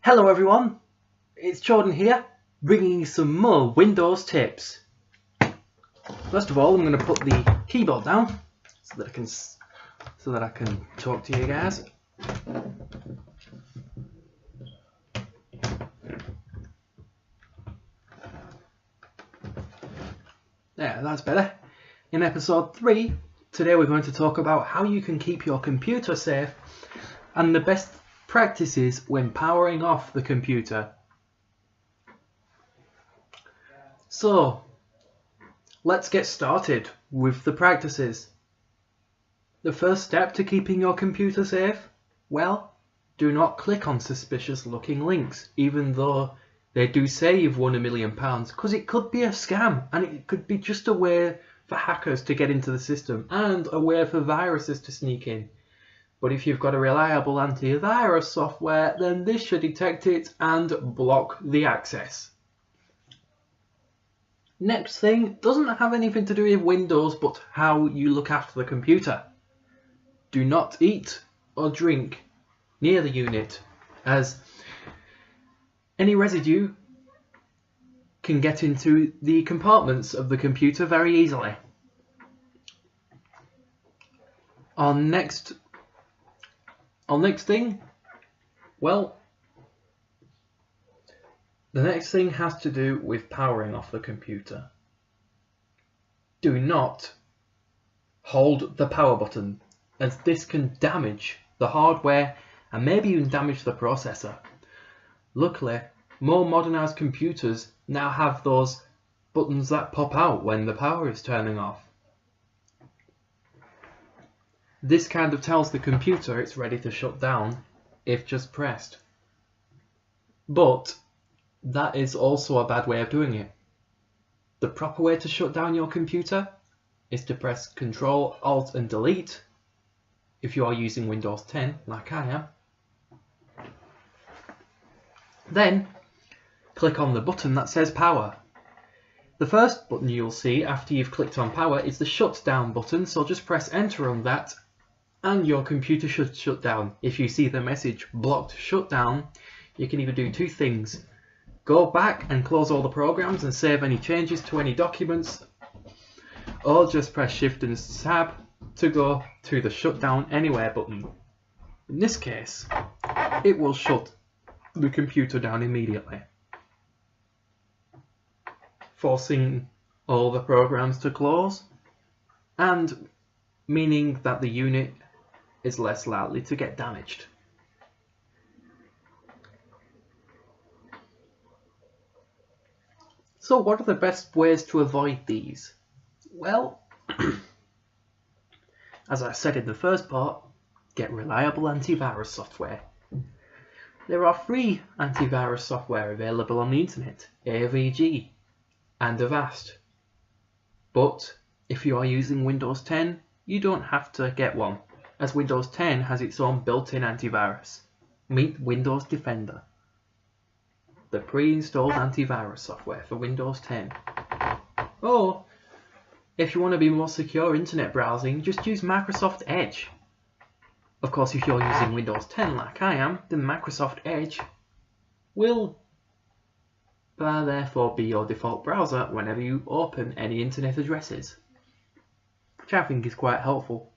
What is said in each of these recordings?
Hello everyone, it's Jordan here, bringing you some more Windows tips. First of all, I'm going to put the keyboard down so that I can talk to you guys. Yeah, that's better. In episode 3, today we're going to talk about how you can keep your computer safe and the best practices when powering off the computer. So, let's get started with the practices. The first step to keeping your computer safe? Well, do not click on suspicious looking links, even though they do say you've won £1 million, because it could be a scam and it could be just a way for hackers to get into the system and a way for viruses to sneak in. But if you've got a reliable antivirus software, then this should detect it and block the access. Next thing doesn't have anything to do with Windows, but how you look after the computer. Do not eat or drink near the unit, as any residue can get into the compartments of the computer very easily. Our next thing, well, the next thing has to do with powering off the computer. Do not hold the power button, as this can damage the hardware and maybe even damage the processor. Luckily, more modernized computers now have those buttons that pop out when the power is turning off. This kind of tells the computer it's ready to shut down if just pressed. But that is also a bad way of doing it. The proper way to shut down your computer is to press Ctrl, Alt and Delete if you are using Windows 10 like I am. Then click on the button that says Power. The first button you'll see after you've clicked on Power is the Shutdown button, so just press Enter on that and your computer should shut down. If you see the message blocked shutdown, you can either do two things. Go back and close all the programs and save any changes to any documents, or just press Shift and Tab to go to the Shutdown Anywhere button. In this case, it will shut the computer down immediately, forcing all the programs to close and meaning that the unit is less likely to get damaged. So what are the best ways to avoid these? Well, as I said in the first part, get reliable antivirus software. There are free antivirus software available on the internet, AVG and Avast. But if you are using Windows 10, you don't have to get one, as Windows 10 has its own built-in antivirus. Meet Windows Defender, the pre-installed antivirus software for Windows 10. Or, if you want to be more secure internet browsing, just use Microsoft Edge. Of course, if you're using Windows 10 like I am, then Microsoft Edge will therefore be your default browser whenever you open any internet addresses, which I think is quite helpful.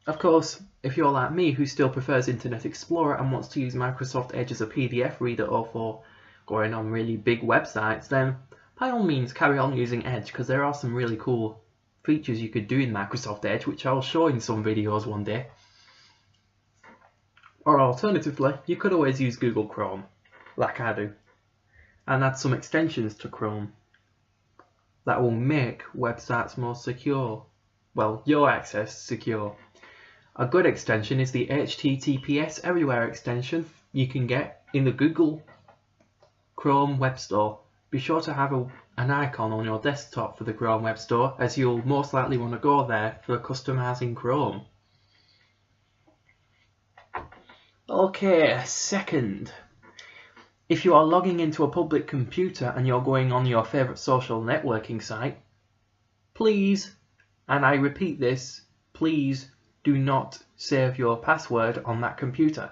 Of course, if you're like me who still prefers Internet Explorer and wants to use Microsoft Edge as a PDF reader or for going on really big websites, then by all means carry on using Edge, because there are some really cool features you could do in Microsoft Edge, which I'll show in some videos one day. Or alternatively, you could always use Google Chrome, like I do, and add some extensions to Chrome that will make websites more secure. Well, your access secure. A good extension is the HTTPS Everywhere extension you can get in the Google Chrome Web Store. Be sure to have an icon on your desktop for the Chrome Web Store, as you'll most likely want to go there for customizing Chrome. Okay, second, if you are logging into a public computer and you're going on your favourite social networking site, please, and I repeat this, please do not save your password on that computer.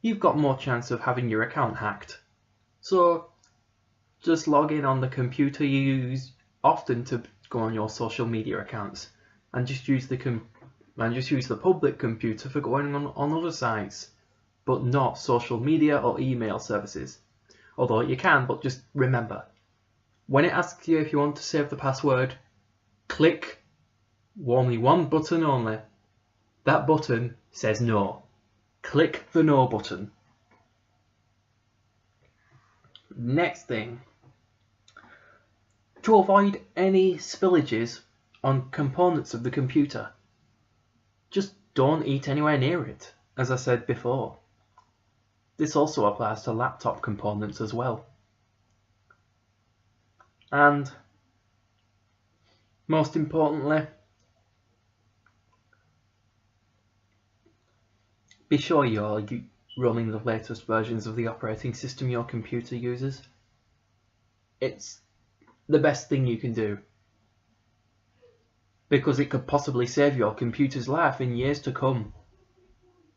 You've got more chance of having your account hacked. So just log in on the computer you use often to go on your social media accounts, and just use the public computer for going on other sites, but not social media or email services. Although you can, but just remember, when it asks you if you want to save the password, click only one button only. That button says no. Click the no button. Next thing, to avoid any spillages on components of the computer, just don't eat anywhere near it, as I said before. This also applies to laptop components as well. And most importantly, be sure you're running the latest versions of the operating system your computer uses. It's the best thing you can do, because it could possibly save your computer's life in years to come.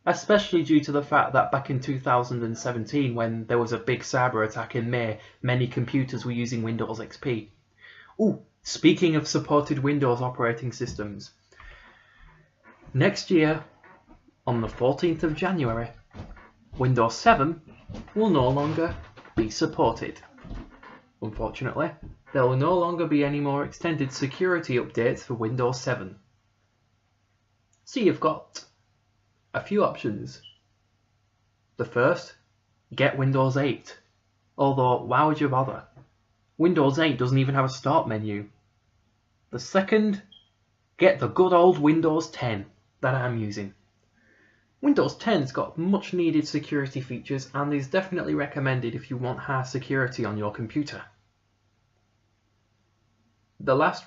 Especially due to the fact that back in 2017, when there was a big cyber attack in May, many computers were using Windows XP. Ooh, speaking of supported Windows operating systems, next year, on the 14th of January, Windows 7 will no longer be supported. Unfortunately, there will no longer be any more extended security updates for Windows 7. So you've got a few options. The first, get Windows 8. Although, why would you bother? Windows 8 doesn't even have a start menu. The second, get the good old Windows 10 that I'm using. Windows 10's got much needed security features and is definitely recommended if you want high security on your computer. The last,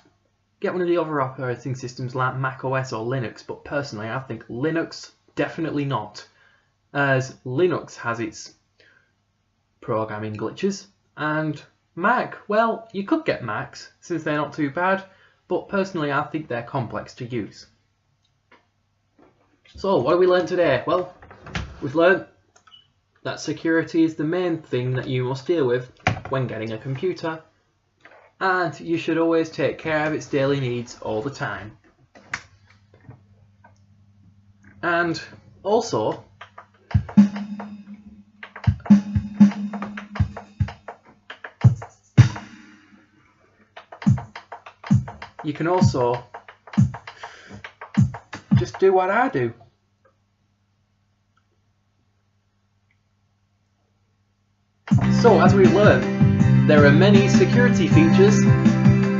get one of the other operating systems like Mac OS or Linux, but personally I think Linux definitely not, as Linux has its programming glitches, and Mac, well, you could get Macs since they're not too bad, but personally I think they're complex to use. So what have we learned today? Well, we've learned that security is the main thing that you must deal with when getting a computer, and you should always take care of its daily needs all the time. And also, you can also just do what I do. So, as we've learned, there are many security features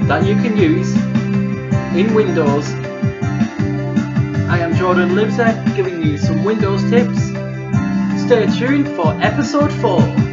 that you can use in Windows. I am Jordan Livesey, giving you some Windows tips. Stay tuned for episode 4.